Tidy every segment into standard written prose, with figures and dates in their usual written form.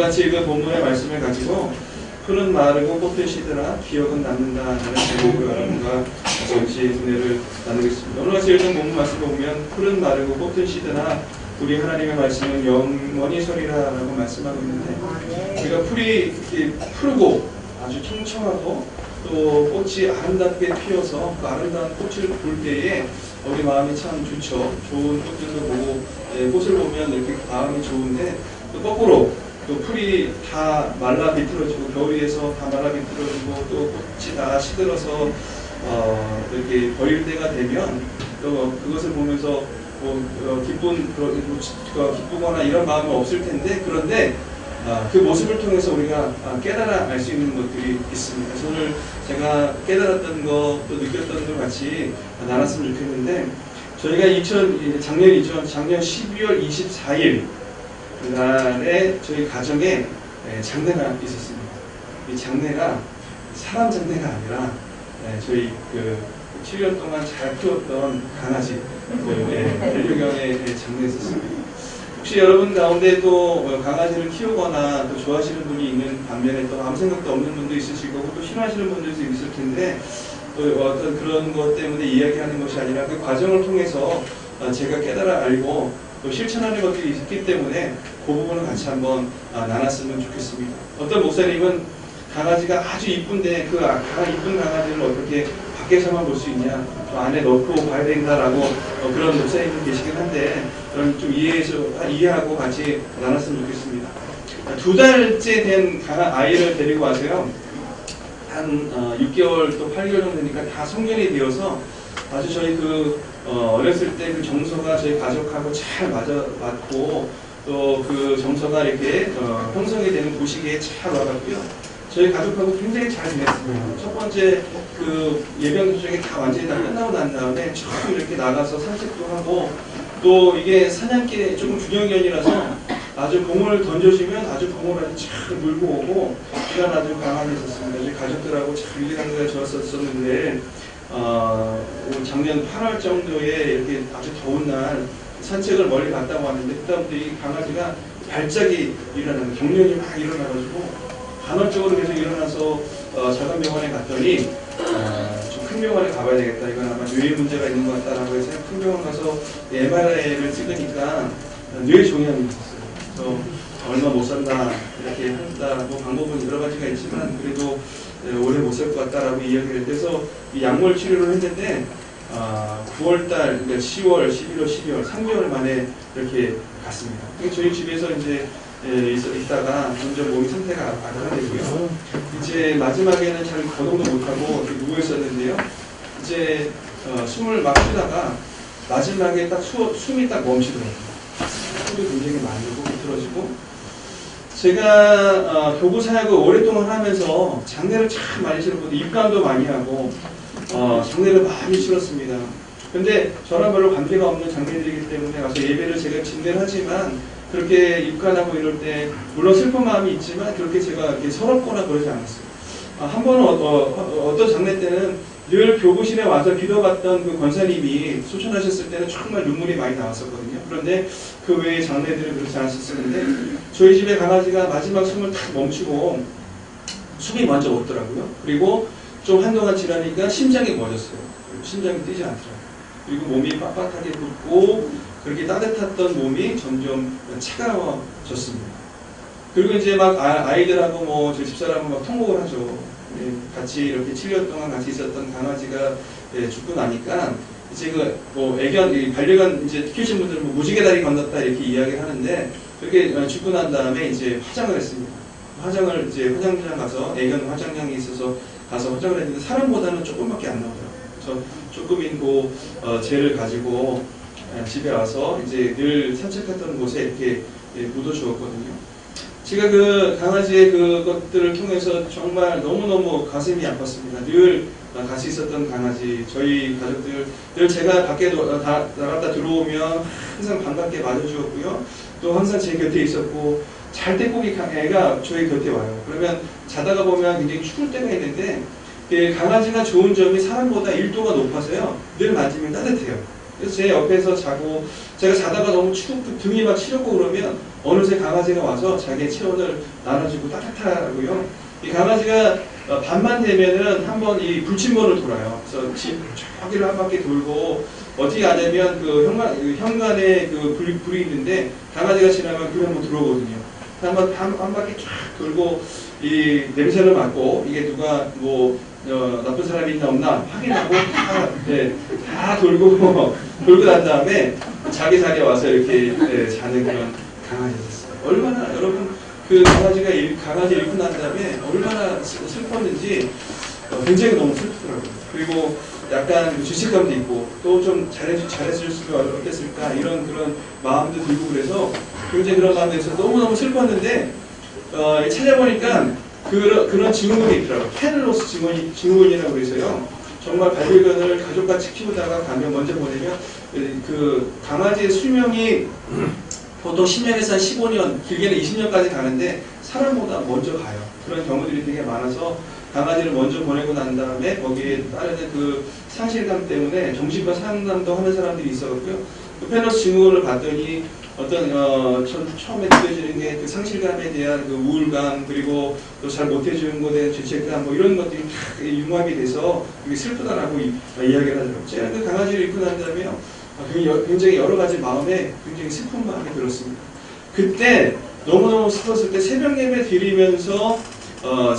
같이 읽은 본문의 말씀을 가지고 풀은 마르고 꽃은 시드라 기억은 남는다라는 제목으로 여러분과 잠시 은혜를 나누겠습니다. 오늘 같이 읽은 본문 말씀을 보면 풀은 마르고 꽃은 시드나 우리 하나님의 말씀은 영원히 서리라라고 말씀하고 있는데, 우리가 풀이 푸르고 아주 청청하고 또 꽃이 아름답게 피어서 그 아름다운 꽃을 볼 때에 우리 마음이 참 좋죠. 좋은 꽃들도 보고 꽃을 보면 이렇게 마음이 좋은데, 또 거꾸로 또 풀이 다 말라 비틀어지고 겨울에서 다 말라 비틀어지고 또 꽃이 다 시들어서 이렇게 버릴 때가 되면 또 그것을 보면서 기쁘거나 이런 마음은 없을 텐데, 그런데 그 모습을 통해서 우리가 깨달아 알 수 있는 것들이 있습니다. 그래서 오늘 제가 깨달았던 것, 또 느꼈던 것 같이 나눴으면 좋겠는데, 저희가 작년 12월 24일 그날에 저희 가정에 장례가 있었습니다. 이 장례가 사람 장례가 아니라 저희 7년 동안 잘 키웠던 강아지 반려견의 장례였었습니다. 혹시 여러분 가운데 또 강아지를 키우거나 또 좋아하시는 분이 있는 반면에 또 아무 생각도 없는 분도 있으실 거고 또 싫어하시는 분들도 있을 텐데, 또 어떤 그런 것 때문에 이야기하는 것이 아니라 그 과정을 통해서 제가 깨달아 알고 또 실천하는 것들이 있기 때문에 그 부분을 같이 한번 나눴으면 좋겠습니다. 어떤 목사님은 강아지가 아주 이쁜데 그 이쁜 강아지를 어떻게 밖에서만 볼 수 있냐, 또 안에 넣고 봐야 된다라고 그런 목사님도 계시긴 한데, 그럼 좀 이해하고 같이 나눴으면 좋겠습니다. 2달째 된 아이를 데리고 와서요, 한 6개월 또 8개월 정도 되니까 다 성년이 되어서 아주 저희 어렸을 때 그 정서가 저희 가족하고 잘 맞고 또 그 정서가 이렇게 형성이 되는 도시기에 잘 와갔고요. 저희 가족하고 굉장히 잘 지냈습니다. 첫 번째 예병 조정이 다 완전히 다 끝나고 난 다음에 처음 이렇게 나가서 산책도 하고, 또 이게 사냥길에 조금 균형견이라서 아주 봉을 던져주면 아주 봉을 아주 잘 물고 오고, 이런 아주 강함이 있었습니다. 저희 가족들하고 잘 일하는 좋았었는데, 작년 8월 정도에 이렇게 아주 더운 날 산책을 멀리 갔다고 하는데, 그다음부터 이 강아지가 발작이 일어나는, 경련이 막 일어나가지고 간헐적으로 계속 일어나서 작은 병원에 갔더니 좀 큰 병원에 가봐야 되겠다, 이건 아마 뇌에 문제가 있는 것 같다라고 해서 큰 병원 가서 MRI를 찍으니까 뇌 종양이 있었어요. 그래서 얼마 못 산다 이렇게 한다, 방법은 여러 가지가 있지만 그래도 오래 못 살 것 같다라고 이야기를 해서 이 약물 치료를 했는데, 9월달, 그러니까 10월, 11월, 12월 3개월 만에 이렇게 갔습니다. 저희 집에서 이제 있다가 점점 몸 상태가 악화되고요. 이제 마지막에는 잘 거동도 못하고 누워 있었는데요. 이제 숨을 막 쉬다가 마지막에 딱 숨이 딱 멈추더라고요. 숨도 굉장히 많이 비틀어지고, 제가 교구 사역을 오랫동안 하면서 장례를 참 많이 치렀거든요. 입감도 많이 하고 장례를 많이 치렀습니다. 근데 저랑 별로 관계가 없는 장례들이기 때문에 가서 예배를 제가 진행을 하지만, 그렇게 입관하고 이럴 때 물론 슬픈 마음이 있지만 그렇게 제가 이렇게 서럽거나 그러지 않았어요. 한 번은 어떤 장례 때는 늘 교구실에 와서 기도받던 그 권사님이 소천하셨을 때는 정말 눈물이 많이 나왔었거든요. 그런데 그 외의 장례들은 그렇지 않았었는데, 저희 집에 강아지가 마지막 숨을 탁 멈추고 숨이 먼저 없더라고요. 그리고 좀 한동안 지나니까 심장이 멎었어요. 심장이 뛰지 않더라고요. 그리고 몸이 빳빳하게 붓고 그렇게 따뜻했던 몸이 점점 차가워졌습니다. 그리고 이제 막 아이들하고 제 집사람은 막 통곡을 하죠. 같이 이렇게 7년 동안 같이 있었던 강아지가 죽고 나니까 이제 반려견 이제 키우신 분들은 무지개 다리 건넜다 이렇게 이야기를 하는데, 그렇게 죽고 난 다음에 이제 화장을 했습니다. 화장을 이제 화장장 가서, 애견 화장장이 있어서 가서 화장을 했는데 사람보다는 조금밖에 안 나오더라고요. 그래서 조금인 젤을 가지고 집에 와서 이제 늘 산책했던 곳에 이렇게 묻어주었거든요. 제가 그 강아지의 그것들을 통해서 정말 너무너무 가슴이 아팠습니다. 늘 같이 있었던 강아지, 저희 가족들, 늘 제가 밖에 나갔다 들어오면 항상 반갑게 맞아주었고요. 또 항상 제 곁에 있었고, 잘 때 꼭 애가 저희 곁에 와요. 그러면 자다가 보면 굉장히 추울 때가 있는데, 강아지가 좋은 점이 사람보다 1도가 높아서요, 늘 만지면 따뜻해요. 그래서 제 옆에서 자고, 제가 자다가 너무 춥고 등이 막 시렵고 그러면 어느새 강아지가 와서 자기의 체온을 나눠주고 따뜻하고요. 이 강아지가 밤만 되면은 한번 이 불침번을 돌아요. 그래서 집 저기를 한 바퀴 돌고 어떻게 하냐면 그 현관에 그 불이 있는데 강아지가 지나면 불이 한번 들어오거든요. 한 바퀴 쫙 돌고 이 냄새를 맡고 이게 누가 뭐 나쁜 사람이 있나 없나 확인하고 다 돌고 난 다음에 자기 자리에 와서 이렇게 자는 그런 강아지였어요. 얼마나 여러분 그 강아지 잃고 난 다음에 얼마나 슬펐는지 굉장히 너무 슬프더라고요. 그리고 약간 죄책감도 있고 또 좀 잘해줬으면 어땠을까 이런 그런 마음도 들고 그래서 굉장히 그런 마음에 대해서 너무너무 슬펐는데 찾아보니까 그런 증후군이 있더라고요. 페넬로스 증후군이라고 그래서요. 정말 반려견을 가족같이 키우다가 가면 먼저 보내면 그 강아지의 수명이 보통 10년에서 한 15년, 길게는 20년까지 가는데 사람보다 먼저 가요. 그런 경우들이 되게 많아서 강아지를 먼저 보내고 난 다음에 거기에 따르는 그 상실감 때문에 정신과 상담도 하는 사람들이 있었고요. 그 페넬로스 증후군을 봤더니 어떤 처음에 느껴지는 게 그 상실감에 대한 그 우울감 그리고 또 잘 못해주는 것에 대한 죄책감 뭐 이런 것들이 다 융합이 돼서 되게 슬프다라고 이야기를 하더라고요. 제가 그 강아지를 잃고 난 다음에요. 굉장히 여러 가지 마음에 굉장히 슬픈 마음이 들었습니다. 그때 너무너무 슬펐을 때 새벽 예배 드리면서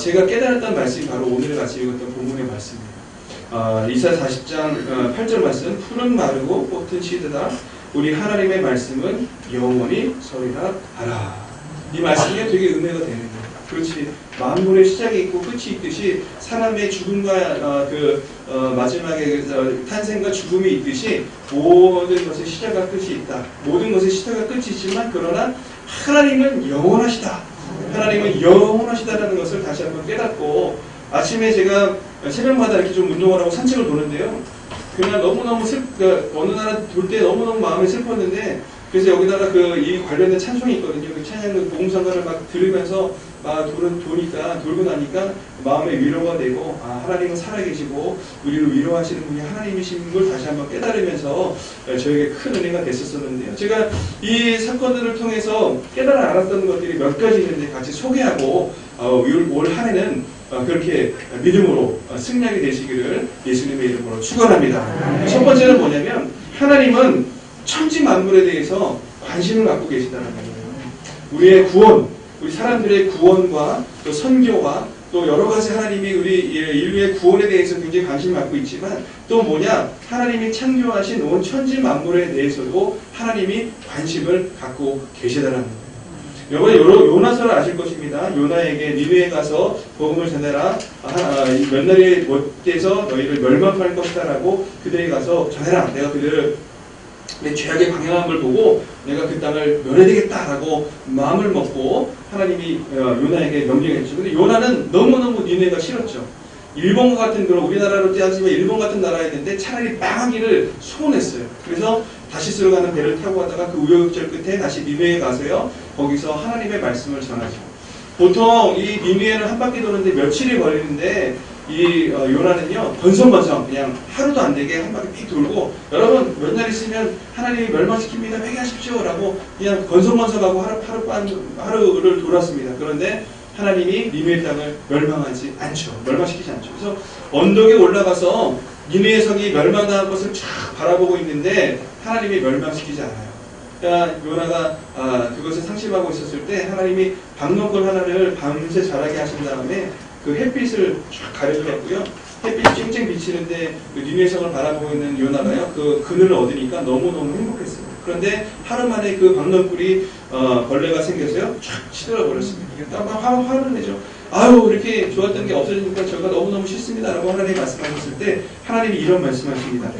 제가 깨달았던 말씀이 바로 오늘 같이 읽었던 본문의 말씀입니다. 이사야 40장 8절 말씀 푸른 마르고 꽃은 시드다 우리 하나님의 말씀은 영원히 서리라 하라. 이 말씀이 되게 은혜가 되는 거예요. 그렇지. 만물의 시작이 있고 끝이 있듯이 사람의 죽음과 마지막에 탄생과 죽음이 있듯이 모든 것의 시작과 끝이 있다. 모든 것의 시작과 끝이 있지만 그러나 하나님은 영원하시다. 하나님은 영원하시다라는 것을 다시 한번 깨닫고 아침에 제가 새벽마다 이렇게 좀 운동을 하고 산책을 도는데요. 그냥 너무너무 어느 나라 돌 때 너무너무 마음이 슬펐는데 그래서 여기다가 이 관련된 찬송이 있거든요. 그 찬양 복음성가를 막 들으면서 막 돌고 나니까 마음에 위로가 되고 하나님은 살아계시고 우리를 위로하시는 분이 하나님이신 걸 다시 한번 깨달으면서 저에게 큰 은혜가 됐었는데요. 제가 이 사건들을 통해서 깨달아 알았던 것들이 몇 가지 있는데 같이 소개하고 올 한 해는 그렇게 믿음으로 승리하게 되시기를 예수님의 이름으로 축원합니다. 첫 번째는 뭐냐면 하나님은 천지 만물에 대해서 관심을 갖고 계시다는 거예요. 우리의 구원, 우리 사람들의 구원과 또 선교와 또 여러 가지 하나님이 우리 인류의 구원에 대해서 굉장히 관심을 갖고 있지만 또 하나님이 창조하신 온 천지 만물에 대해서도 하나님이 관심을 갖고 계시다는 거예요. 이번에 요나서를 아실 것입니다. 요나에게 니느웨에 가서 복음을 전해라. 몇 날이 못돼서 너희를 멸망할 것이다라고 그들에게 가서 전해라. 내가 그들을 내 죄악의 방향한 걸 보고 내가 그 땅을 멸해야되겠다라고 마음을 먹고 하나님이 요나에게 명령했죠. 근데 요나는 너무너무 니느웨가 싫었죠. 일본과 같은 그런 우리나라로 따지면 일본 같은 나라였는데 차라리 망하기를 소원했어요. 그래서 다시스로 가는 배를 타고 가다가 그 우여곡절 끝에 다시 니느웨에 가서요. 거기서 하나님의 말씀을 전하죠. 보통 이 니느웨는 한 바퀴 도는데 며칠이 걸리는데 이 요나는요 번성번성 그냥 하루도 안 되게 한 바퀴 픽 돌고 여러분 몇 날 있으면 하나님이 멸망시킵니다 회개하십시오 라고 그냥 번성번성하고 하루를 돌았습니다. 그런데 하나님이 니느웨 땅을 멸망시키지 않죠. 그래서 언덕에 올라가서 니느웨 성이 멸망당한 것을 쫙 바라보고 있는데 하나님이 멸망시키지 않아요. 그러니까 요나가 그것을 상심하고 있었을 때 하나님이 박농걸 하나를 밤새 자라게 하신 다음에 그 햇빛을 쫙 가려주었고요. 햇빛이 쨍쨍 비치는데 그 니느웨 성을 바라보고 있는 요나가요. 그 그늘을 얻으니까 너무너무 행복했어요. 그런데 하루 만에 그 박농꿀이 벌레가 생겨서요. 쫙 치들어 버렸습니다. 화를 내죠. 아유 이렇게 좋았던 게 없어지니까 저가 너무너무 싫습니다 라고 하나님이 말씀하셨을 때 하나님이 이런 말씀하십니다.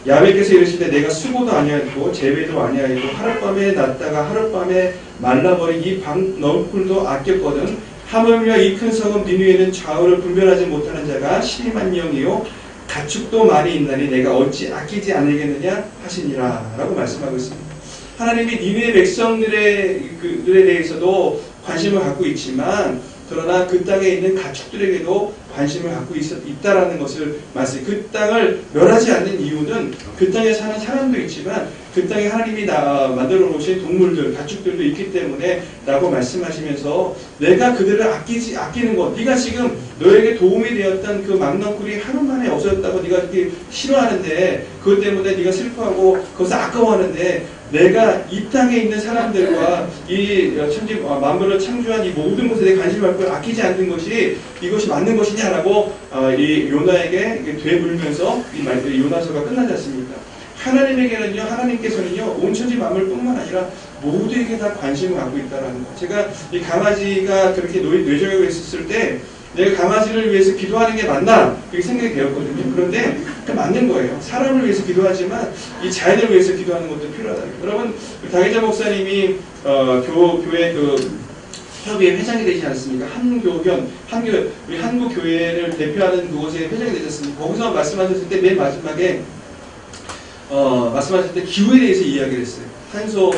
야훼께서 이르시되 내가 수고도 아니하였고 재배도 아니하였고 하룻밤에 났다가 하룻밤에 말라버린 이 박농꿀도 아꼈거든. 하물며 이 큰 성읍 니느웨는 좌우를 분별하지 못하는 자가 12,000,000이요 가축도 많이 있나니 내가 어찌 아끼지 않으겠느냐 하시니라 라고 말씀하고 있습니다. 하나님이 니느웨 백성들에 대해서도 관심을 갖고 있지만 그러나 그 땅에 있는 가축들에게도 관심을 갖고 있다라는 것을 말씀해요. 그 땅을 멸하지 않는 이유는 그 땅에 사는 사람도 있지만 그 땅에 하나님이 만들어 놓으신 동물들, 가축들도 있기 때문에 라고 말씀하시면서 내가 그들을 아끼는 것, 네가 지금 너에게 도움이 되었던 그 망령굴이 하루 만에 없어졌다고 네가 이렇게 싫어하는데 그것 때문에 네가 슬퍼하고 그것을 아까워하는데 내가 이 땅에 있는 사람들과 이 천지 만물을 창조한 이 모든 것에 대해 관심을 갖고 아끼지 않는 것이 이것이 맞는 것이냐라고 이 요나에게 되물면서 이 요나서가 끝나지 않습니까? 하나님에게는요, 하나님께서는요, 온 천지 만물뿐만 아니라 모두에게 다 관심을 갖고 있다라는 거. 제가 이 강아지가 그렇게 뇌절하고 있었을 때 내가 강아지를 위해서 기도하는 게 맞나? 그렇게 생각이 되었거든요. 그런데 맞는 거예요. 사람을 위해서 기도하지만 이 자연을 위해서 기도하는 것도 필요하다. 여러분, 다계자 목사님이 교회 그 협의회 회장이 되지 않습니까? 우리 한국 교회를 대표하는 그곳에 회장이 되셨습니다. 거기서 말씀하셨을 때 맨 마지막에 말씀하실 때 기후에 대해서 이야기를 했어요. 탄소로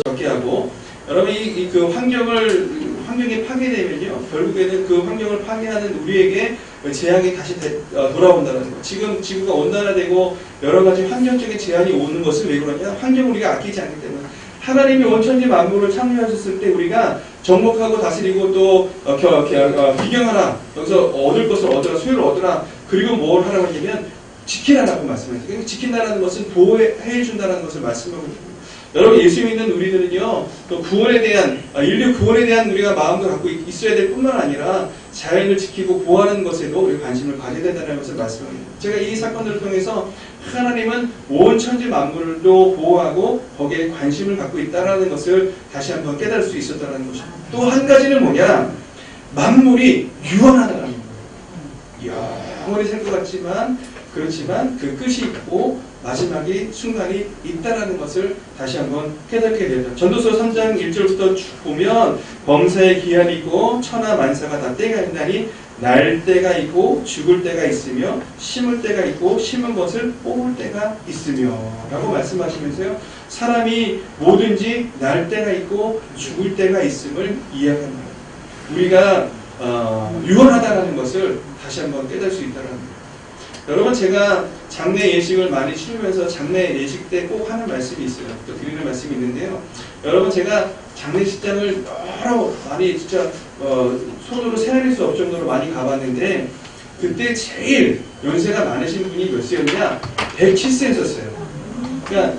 적게 하고 여러분 그 환경이 파괴되면요 결국에는 그 환경을 파괴하는 우리에게 재앙이 다시 돌아온다는 거. 지금 지구가 온난화되고 여러 가지 환경적인 제한이 오는 것은 왜 그러냐? 환경을 우리가 아끼지 않기 때문에. 하나님이 온천지 만물을 창조하셨을 때 우리가 정복하고 다스리고 또 비경하라. 여기서 얻을 것을 얻으라, 소유를 얻으라. 그리고 뭘 하라고 하냐면 지키라라고 말씀하셨어요. 그러니까 지킨다는 것은 보호해 준다는 것을 말씀하고 있습니다. 여러분, 예수 믿는 우리들은요, 또 구원에 대한, 인류 구원에 대한 우리가 마음도 갖고 있어야 될 뿐만 아니라 자연을 지키고 보호하는 것에도 우리 관심을 가져야 된다는 것을 말씀합니다. 제가 이 사건들을 통해서 하나님은 온 천지 만물도 보호하고 거기에 관심을 갖고 있다는 것을 다시 한번 깨달을 수 있었다는 것입니다. 또 한 가지는 뭐냐? 만물이 유한하다는 거예요. 이야, 영원히 살 것 같지만, 그렇지만 그 끝이 있고 마지막이 순간이 있다라는 것을 다시 한번 깨닫게 되죠. 전도서 3장 1절부터 쭉 보면 범사의 기한이 있고 천하 만사가 다 때가 있나니 날 때가 있고 죽을 때가 있으며 심을 때가 있고 심은 것을 뽑을 때가 있으며 라고 말씀하시면서요. 사람이 뭐든지 날 때가 있고 죽을 때가 있음을 이야기합니다. 우리가 유언하다라는 것을 다시 한번 깨달을 수 있다는 거예요. 여러분, 제가 장례 예식을 많이 치르면서 장례 예식 때 꼭 하는 말씀이 있어요. 또 드리는 말씀이 있는데요. 여러분, 제가 장례식장을 여러 많이 진짜 손으로 세알릴 수 없을 정도로 많이 가봤는데 그때 제일 연세가 많으신 분이 몇 세였냐? 107세였어요. 그러니까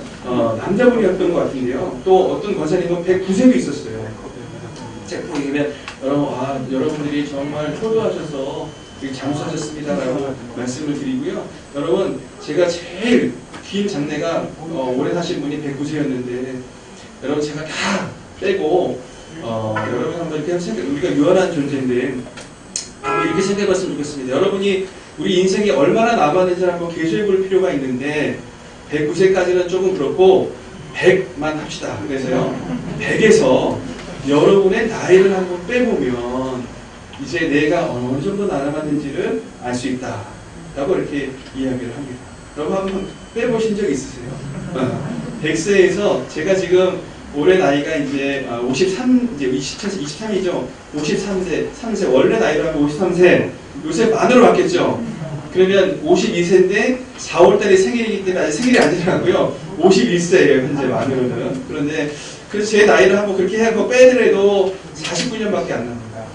남자분이었던 것 같은데요. 또 어떤 권사님은 109세도 있었어요. 제가 보면 여러분들이 정말 효도하셔서 장수하셨습니다라고 말씀을 드리고요. 여러분, 제가 제일 긴 장례가 오래 사신 분이 109세였는데 여러분, 제가 다 빼고 여러분 한번 이렇게 생각, 우리가 유한한 존재인데 한번 이렇게 생각해봤으면 좋겠습니다. 여러분이 우리 인생이 얼마나 남았는지 한번 계수해볼 필요가 있는데 109세까지는 조금 그렇고 100만 합시다. 그래서요 100에서 여러분의 나이를 한번 빼보면 이제 내가 어느 정도 남았는지를 알 수 있다 라고 이렇게 이야기를 합니다. 여러분 한번 빼보신 적 있으세요? 100세에서 제가 지금 올해 나이가 이제 23이죠. 53세, 원래 나이로 하면 53세, 요새 만으로 바뀌었죠. 그러면 52세인데 4월달에 생일이기 때문에 아직 생일이 아니라고요. 51세예요 현재 만으로는. 그런데 그래서 제 나이를 한번 그렇게 해서 빼더라도 49년밖에 안 납니다.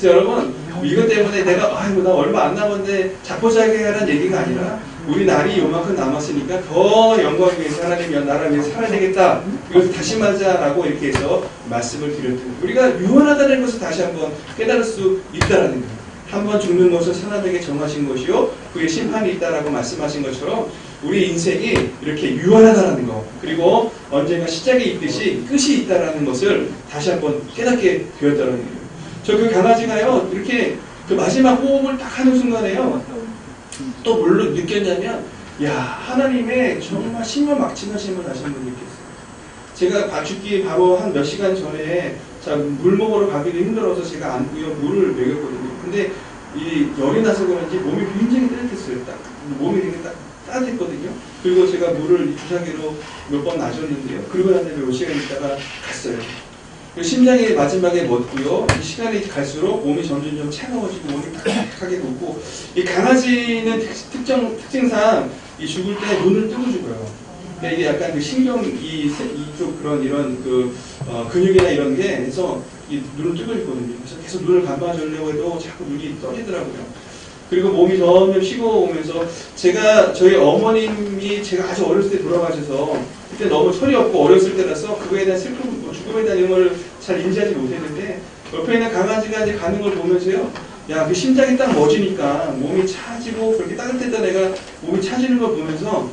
그래서 여러분, 이것 때문에 내가 나 얼마 안 남았는데 자포자기하게 하는 얘기가 아니라 우리 날이 요만큼 남았으니까 더 영광을 위해서 하나님 나라를 위해서 살아야 되겠다. 이것을 다시 맞자라고 이렇게 해서 말씀을 드렸던 우리가 유한하다는 것을 다시 한번 깨달을 수 있다라는 거예요. 한번 죽는 것을 사람에게 정하신 것이요 그의 심판이 있다라고 말씀하신 것처럼 우리 인생이 이렇게 유한하다는 거, 그리고 언젠가 시작이 있듯이 끝이 있다라는 것을 다시 한번 깨닫게 되었다는 거예요. 저 그 강아지가요 이렇게 그 마지막 호흡을 딱 하는 순간에요 또 뭘로 느꼈냐면 하나님의 정말 신명막침하심을 다시 한번 느꼈어요. 제가 죽기 바로 한 몇 시간 전에 물 먹으러 가기도 힘들어서 제가 안고요 물을 먹였거든요. 근데 이 열이 나서 그런지 몸이 굉장히 따뜻했어요. 몸이 되게 따뜻했거든요. 그리고 제가 물을 주사기로 몇 번 놔줬는데요. 그러고 난 다음에 몇 시간 있다가 갔어요. 심장이 마지막에 멎고요. 시간이 갈수록 몸이 점점 차가워지고 몸이 딱딱하게 녹고, 이 강아지는 특징상 이 죽을 때 눈을 뜨고 죽어요. 그러니까 이게 약간 그 신경 이쪽 그런 이런 그 근육이나 이런 게 해서 이 눈을 뜨고 있거든요. 그래서 계속 눈을 감아주려고 해도 자꾸 눈이 떠지더라고요. 그리고 몸이 점점 식어오면서 저희 어머님이 제가 아주 어렸을 때 돌아가셔서 그때 너무 철이 없고 어렸을 때라서 그거에 대한 슬픔, 죽음에 대한 내용을 잘 인지하지 못했는데 옆에 있는 강아지가 이제 가는 걸 보면서요. 야, 그 심장이 딱 멎으니까 몸이 차지고 그렇게 따뜻했던 애가 몸이 차지는 걸 보면서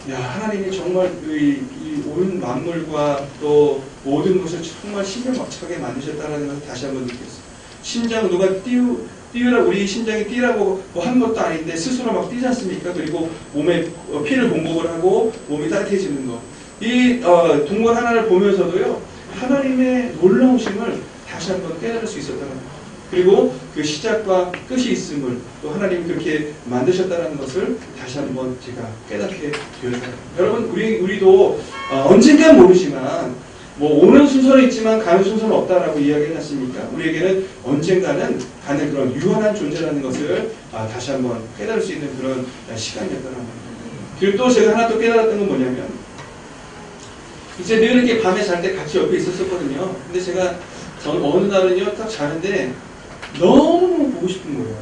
야, 하나님이 정말 이 온 만물과 또 모든 것을 정말 신명막차게 만드셨다는 것을 다시 한번 느꼈어요. 심장 누가 뛰으라 우리 심장이 뛰라고 뭐 한 것도 아닌데 스스로 막 뛰지 않습니까? 그리고 몸에 피를 공급을 하고 몸이 따뜻해지는 거. 이 동물 하나를 보면서도요. 하나님의 놀라우심을 다시 한번 깨달을 수 있었다는 거예요. 그리고 그 시작과 끝이 있음을 또 하나님이 그렇게 만드셨다는 것을 다시 한번 제가 깨닫게 되었어요. 여러분 우리도 언젠가 모르지만 뭐 오는 순서는 있지만 가는 순서는 없다라고 이야기하지 않습니까? 우리에게는 언젠가는 가는 그런 유한한 존재라는 것을 다시 한번 깨달을 수 있는 그런 시간이었다는 겁니다. 그리고 또 제가 하나 또 깨달았던 건 뭐냐면 이제 늘 이렇게 밤에 잘 때 같이 옆에 있었었거든요. 근데 저는 어느 날은요 딱 자는데 너무 보고 싶은 거예요.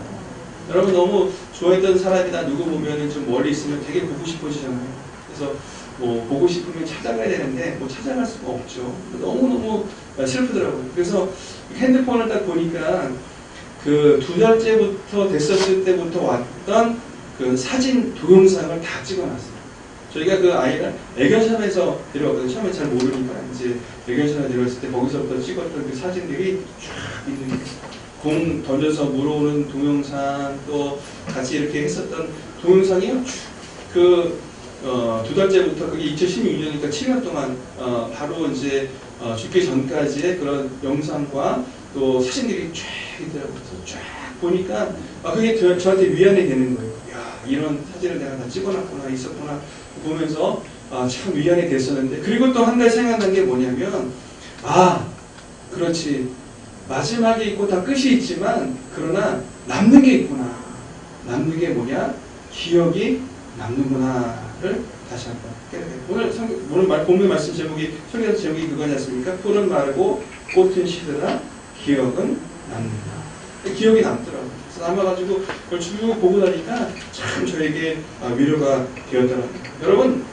여러분 너무 좋아했던 사람이나 누구 보면은 좀 멀리 있으면 되게 보고 싶어지잖아요. 그래서 뭐 보고 싶으면 찾아가야 되는데 뭐 찾아갈 수가 없죠. 너무너무 슬프더라고요. 그래서 핸드폰을 딱 보니까 그 2달째부터 됐었을 때부터 왔던 그 사진 동영상을 다 찍어놨어요. 저희가 그 아이를 애견샵에서 데려왔거든요. 처음에 잘 모르니까 이제 애견샵에 데려왔을 때 거기서부터 찍었던 그 사진들이 쫙 있는 공 던져서 물어오는 동영상 또 같이 이렇게 했었던 동영상이요. 그 2달째부터 그게 2016년이니까 7년 동안 바로 이제 죽기 전까지의 그런 영상과 또 사진들이 쫙 있더라고요. 쫙 보니까 그게 저한테 위안이 되는 거예요. 야, 이런 사진을 내가 다 찍어놨구나, 있었구나 보면서 참 위안이 됐었는데 그리고 또 한 가지 생각난 게 뭐냐면 그렇지. 마지막에 있고 다 끝이 있지만 그러나 남는 게 있구나. 남는 게 뭐냐? 기억이 남는구나를 다시 한번 깨닫게. 오늘 본문 말씀 제목이 성경 제목이 그거지 않습니까? 풀은 마르고 꽃은 시들으나 기억은 남는다. 기억이 남더라고요. 그래서 남아가지고 그걸 쭉 보고 나니까 참 저에게 위로가 되었더라고요. 여러분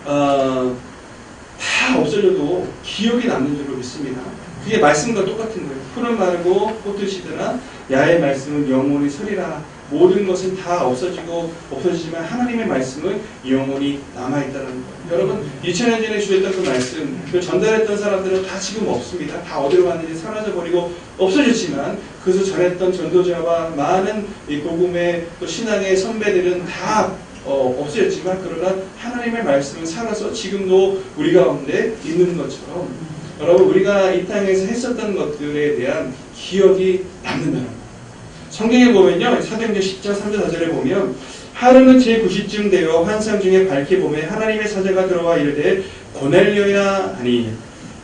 다 없어져도 기억이 남는 줄로 믿습니다. 그게 말씀과 똑같은 거예요. 풀은 마르고 꽃은 시드나 야의 말씀은 영원히 서리라. 모든 것은 다 없어지지만 하나님의 말씀은 영원히 남아있다는 거예요. 여러분 2000년 전에 주셨던 그 말씀 그 전달했던 사람들은 다 지금 없습니다. 다 어디로 갔는지 사라져버리고 없어졌지만 그것을 전했던 전도자와 많은 이 복음의 또 신앙의 선배들은 다 없어졌지만 그러나 하나님의 말씀은 살아서 지금도 우리 가운데 있는 것처럼 여러분 우리가 이 땅에서 했었던 것들에 대한 기억이 남는다는 거예요. 성경에 보면요 사도행전 10장 3절 4절에 보면 하루는 제9시쯤 되어 환상 중에 밝게 보매 하나님의 사자가 들어와 이르되 고넬료야 하니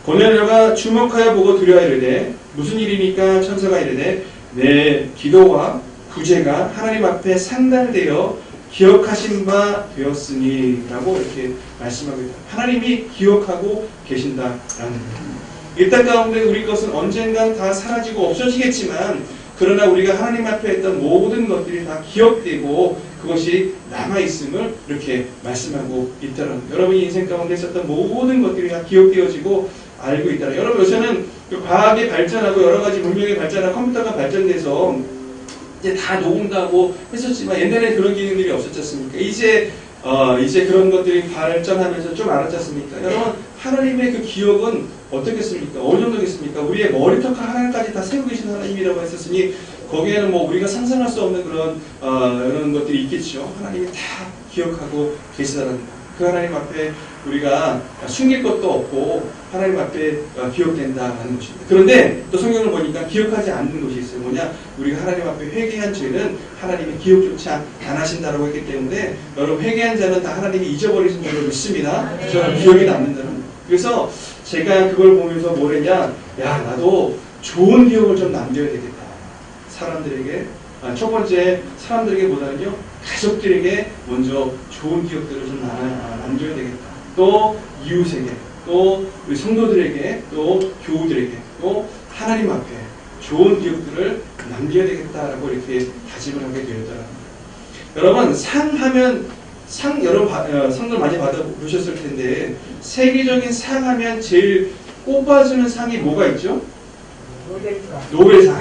고넬료가 주목하여 보고 두려워 이르되 무슨 일이니까 천사가 이르되 내 기도와 구제가 하나님 앞에 상달되어 기억하신 바 되었으니 라고 이렇게 말씀하고 있다. 하나님이 기억하고 계신다라는 거예요. 이 땅 가운데 우리 것은 언젠간 다 사라지고 없어지겠지만 그러나 우리가 하나님 앞에 했던 모든 것들이 다 기억되고 그것이 남아있음을 이렇게 말씀하고 있다는 거예요. 여러분이 인생 가운데 있었던 모든 것들이 다 기억되어지고 알고 있다는 거예요. 여러분 요새는 과학이 발전하고 여러 가지 문명이 발전하고 컴퓨터가 발전돼서 이제 다 녹음도 하고 했었지만 옛날에 그런 기능들이 없었지 않습니까? 이제 그런 것들이 발전하면서 좀 알았지 않습니까? 여러분 하나님의 그 기억은 어떻겠습니까? 어느 정도겠습니까? 우리의 머리털 하나까지 다 세우고 계신 하나님이라고 했었으니 거기에는 뭐 우리가 상상할 수 없는 그런 것들이 있겠죠. 하나님이 다 기억하고 계시다는 거. 그 하나님 앞에 우리가 숨길 것도 없고 하나님 앞에 기억된다는 것입니다. 그런데 또 성경을 보니까 기억하지 않는 것이 있어요. 뭐냐? 우리가 하나님 앞에 회개한 죄는 하나님이 기억조차 안 하신다고 했기 때문에 여러분 회개한 자는 다 하나님이 잊어버리신 줄로 믿습니다. 저는 기억이 남는다는 거예요. 그래서 제가 그걸 보면서 뭐랬냐? 야 나도 좋은 기억을 좀 남겨야 되겠다. 사람들에게 첫 번째 사람들에게보다는요 가족들에게 먼저 좋은 기억들을 좀 남겨야 되겠다. 또 이웃에게, 또 우리 성도들에게, 또 교우들에게, 또 하나님 앞에 좋은 기억들을 남겨야 되겠다라고 이렇게 다짐을 하게 되었더라고요. 여러분, 여러분 상들 많이 받아보셨을 텐데, 세계적인 상 하면 제일 꼽아주는 상이 뭐가 있죠? 노벨상.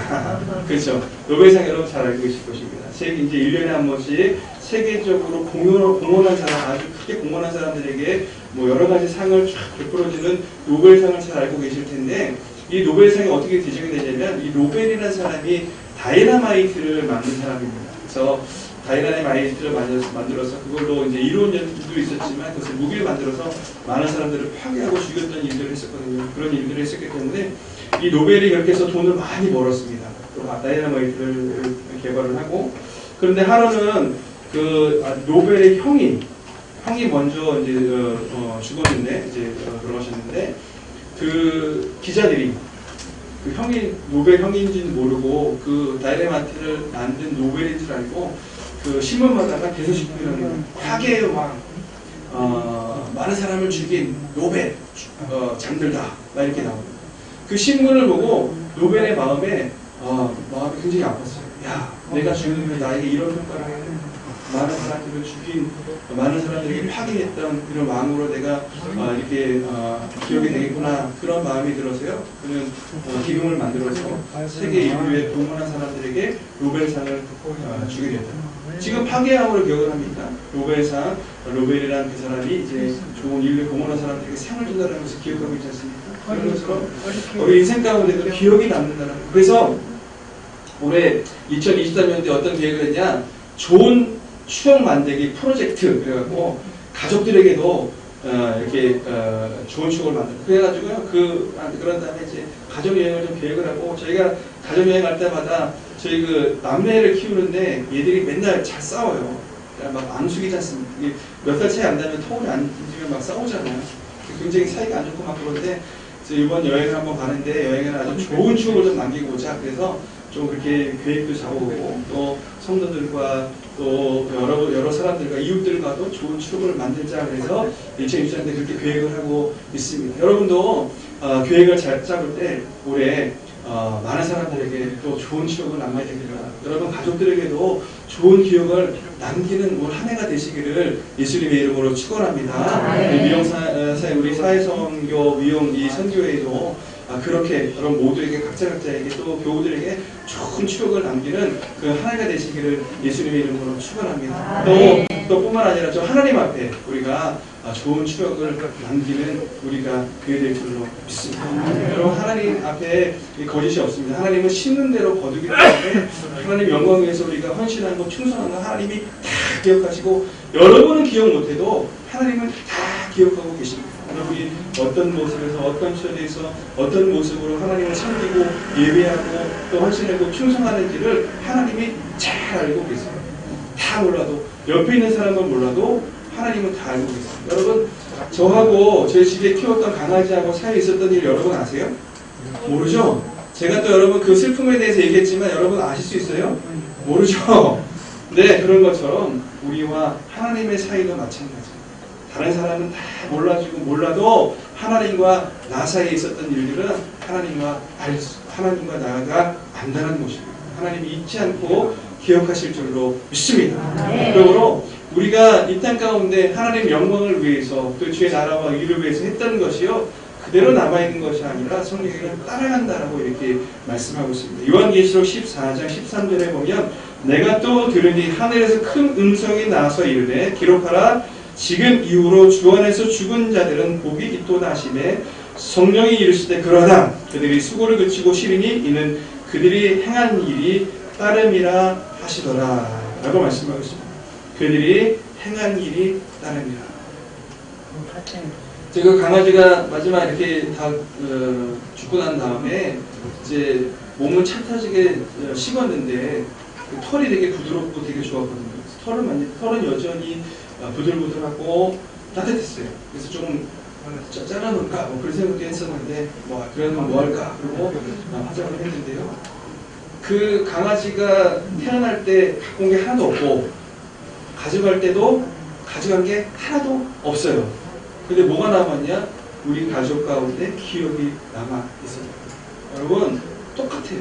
그렇죠. 노벨상 여러분 잘 알고 계실 것입니다. 이제 1년에 한 번씩 세계적으로 공헌한 사람, 아주 크게 공헌한 사람들에게 뭐 여러 가지 상을 쫙 베풀어주는 노벨상을 잘 알고 계실 텐데, 이 노벨상이 어떻게 지정이 되냐면, 이 노벨이라는 사람이 다이나마이트를 만든 사람입니다. 그래서 다이나마이트를 만들어서 그걸로 이제 이론도 있었지만 그것을 무기를 만들어서 많은 사람들을 파괴하고 죽였던 일들을 했었거든요. 그런 일들을 했었기 때문에 이 노벨이 그렇게 해서 돈을 많이 벌었습니다. 다이나마이트를 개발을 하고, 그런데 하루는 그 노벨의 형이 먼저 이제 죽었는데, 이제 돌아가셨는데, 그 기자들이 그 형이 노벨 형인지는 모르고 그 다이나마이트를 만든 노벨인 줄 알고 그 신문마다가 대서식구라는 파괴의 왕, 많은 사람을 죽인 노벨 잠들다 막 이렇게 나옵니다. 그 신문을 보고 노벨의 마음이 굉장히 아팠어요. 야, 내가 죽는 나에게 이런 평가를 해. 많은 사람들을 죽인, 많은 사람들에게 파괴했던 이런 왕으로 내가 이렇게 기억이 되겠구나, 그런 마음이 들어서요. 그는 기금을 만들어서 세계 인류의 공헌한 사람들에게 노벨상을 주게 됐다. 지금 파괴왕으로 기억을 합니까? 노벨상, 노벨이라는 그 사람이 이제 좋은 인류 공헌한 사람들에게 상을 준다는 것을 기억하고 있지 않습니까? 그런 것처럼 우리 인생 가운데도 기억이 남는다는 거예요. 그래서 올해 2023년도에 어떤 계획을 했냐, 좋은 추억 만들기 프로젝트, 그래갖고 가족들에게도 이렇게 좋은 추억을 만들고, 그래가지고요, 그런 다음에 이제 가족여행을 좀 계획을 하고, 저희가 가족여행 갈 때마다 저희 그 남매를 키우는데 얘들이 맨날 잘 싸워요. 막 앙숙이지 않습니까? 몇 달 차이 안 나면 터울이 안 지면 막 싸우잖아요. 굉장히 사이가 안 좋고 막 그런데, 이번 여행을 한번 가는데, 여행은 아주 좋은 추억을 좀 남기고 오자. 그래서 좀 그렇게 계획도 잡아보고, 또 성도들과 또 여러 사람들과 이웃들과도 좋은 추억을 만들자. 그래서 2023년에 그렇게 계획을 하고 있습니다. 여러분도 계획을 잘 잡을 때 올해 많은 사람들에게 또 좋은 추억을 남겨야 되기를, 여러분 가족들에게도 좋은 기억을 남기는 올 한 해가 되시기를 예수님의 이름으로 축원합니다. 우리 사회선교 미용 이 선교회도 그렇게 여러분 모두에게 각자에게 또 교우들에게 좋은 추억을 남기는 그 한 해가 되시기를 예수님의 이름으로 축원합니다. 또 뿐만 아니라 저 하나님 앞에 우리가 좋은 추억을 남기는 우리가 되어야 될 줄로 믿습니다. 여러분, 하나님 앞에 거짓이 없습니다. 하나님은 심는 대로 거두기 때문에 하나님 영광 위해서 우리가 헌신하고 충성하는 거 하나님이 다 기억하시고, 여러분은 기억 못해도 하나님은 다 기억하고 계십니다. 여러분이 어떤 모습에서, 어떤 처지에서, 어떤 모습으로 하나님을 섬기고 예배하고 또 헌신하고 충성하는지를 하나님이 잘 알고 계세요. 다 몰라도, 옆에 있는 사람은 몰라도 하나님은 다 알고 계세요. 여러분, 저하고 저희 집에 키웠던 강아지하고 사이에 있었던 일 여러분 아세요? 모르죠? 제가 또 여러분 그 슬픔에 대해서 얘기했지만 여러분 아실 수 있어요? 모르죠? 네, 그런 것처럼 우리와 하나님의 사이도 마찬가지예요. 다른 사람은 다 몰라주고 몰라도 하나님과 나 사이에 있었던 일들은 하나님과 나가 안다는 것입니다. 하나님이 잊지 않고 기억하실 줄로 믿습니다. 그러므로 우리가 이 땅 가운데 하나님 영광을 위해서, 또 주의 나라와 의를 위해서 했던 것이요, 그대로 남아있는 것이 아니라 성령에게 따라간다라고 이렇게 말씀하고 있습니다. 요한계시록 14장 13절에 보면, 내가 또 들으니 하늘에서 큰 음성이 나서 이르되 기록하라, 지금 이후로 주 안에서 죽은 자들은 복이 있도다 하시매, 성령이 이르시되 그러나 그들이 수고를 그치고 쉬리니 이는 그들이 행한 일이 따름이라 하시더라 라고 말씀하고 있습니다. 그들이 행한 일이 따름이라. 제가 강아지가 마지막 이렇게 다 죽고 난 다음에 이제 몸은 찰타지게 식었는데 털이 되게 부드럽고 되게 좋았거든요. 털은 여전히 부들부들하고 따뜻했어요. 그래서 조금 잘라놓을까 그런 생각도 했었는데, 그러면 뭐 할까 그러고 화장을 했는데요. 그 강아지가 태어날 때 갖고 온 게 하나도 없고, 가져갈 때도 가져간 게 하나도 없어요. 근데 뭐가 남았냐? 우리 가족 가운데 기억이 남아 있었다. 여러분 똑같아요.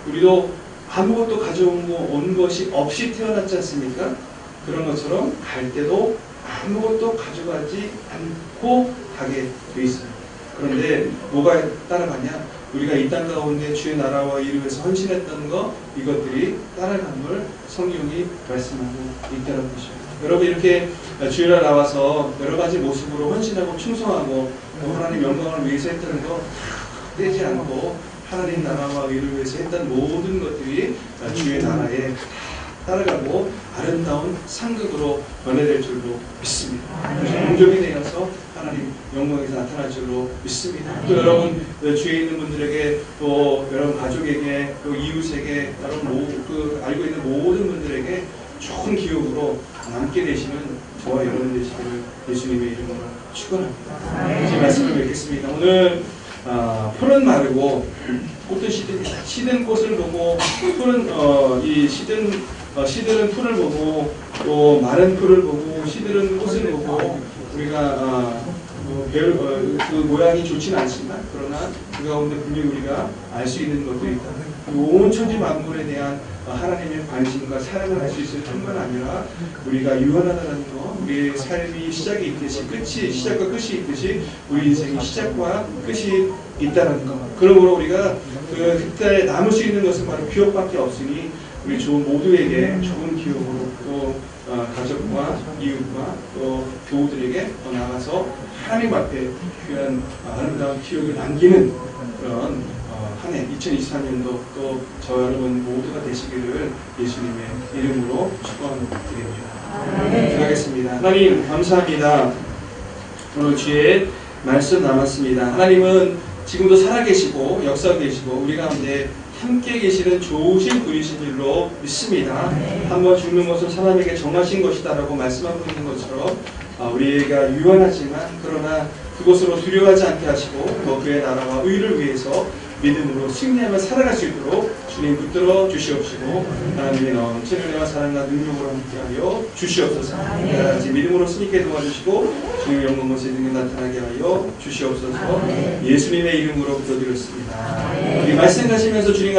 우리도 아무것도 가져온 것이 없이 태어났지 않습니까? 그런 것처럼 갈 때도 아무것도 가져가지 않고 가게 돼 있어요. 그런데 뭐가 따라가냐? 우리가 이 땅 가운데 주의 나라와 이를 위해서 헌신했던 것, 이것들이 따라감을 성경이 말씀하고 있다는 것이죠. 여러분 이렇게 주일에 나와서 여러 가지 모습으로 헌신하고 충성하고 하나님 영광을 위해서 했다는 거 떼지 않고 하나님 나라와 의를 위해서 했던 모든 것들이 주의 나라에 따라가고 아름다운 상급으로 변해될 줄로 믿습니다. 공적이 되어서 하나님 영광에서 나타날 줄로 믿습니다. 또 여러분 주위에 있는 분들에게 또 여러분 가족에게 또 이웃에게 여러분 알고 있는 모든 분들에게 좋은 기억으로 남게 되시는 저와 여러분 되시기를 예수님의 이름으로 축원합니다. 제 말씀을 맺겠습니다. 오늘 풀은 마르고 꽃은 시든 꽃을 보고 풀은 시들은 풀을 보고 또 마른 풀을 보고 시들은 꽃을 보고 우리가 그 모양이 좋지는 않지만 그러나 그 가운데 분명히 우리가 알 수 있는 것들이 있다. 온 천지 만물에 대한 하나님의 관심과 사랑을 할 수 있을 뿐만 아니라 우리가 유한하다는 것, 우리의 삶이 시작이 있듯이 시작과 끝이 있듯이 우리 인생이 시작과 끝이 있다는 것. 그러므로 우리가 그때 남을 수 있는 것은 바로 기억밖에 없으니 우리 모두에게 좋은 기억으로 또 가족과 이웃과 또 교우들에게 나가서 하나님 앞에 귀한 아름다운 기억을 남기는 그런 한 해 2023년도 또 저 여러분 모두가 되시기를 예수님의 이름으로 축원드립니다. 기도하겠습니다. 하나님 감사합니다. 오늘 주의 말씀 남았습니다. 하나님은 지금도 살아계시고 역사하고 계시고 우리 가운데 함께 계시는 좋으신 분이신 줄로 믿습니다. 한번 죽는 것은 사람에게 정하신 것이다라고 말씀하고 있는 것처럼 우리가 유한하지만 그러나 그것으로 두려워하지 않게 하시고 또 그의 나라와 의를 위해서 믿음으로 승리하며 살아갈 수 있도록 주님 붙들어 주시옵시고 하나님의 넘치는 은혜와 사랑과 능력으로 함께하여 주시옵소서. 같이 믿음으로 승리케 도와주시고 주님의 영광 것의 능력 나타나게 하여 주시옵소서. 예수님의 이름으로 기도드렸습니다. 우리 말씀 하시면서 주님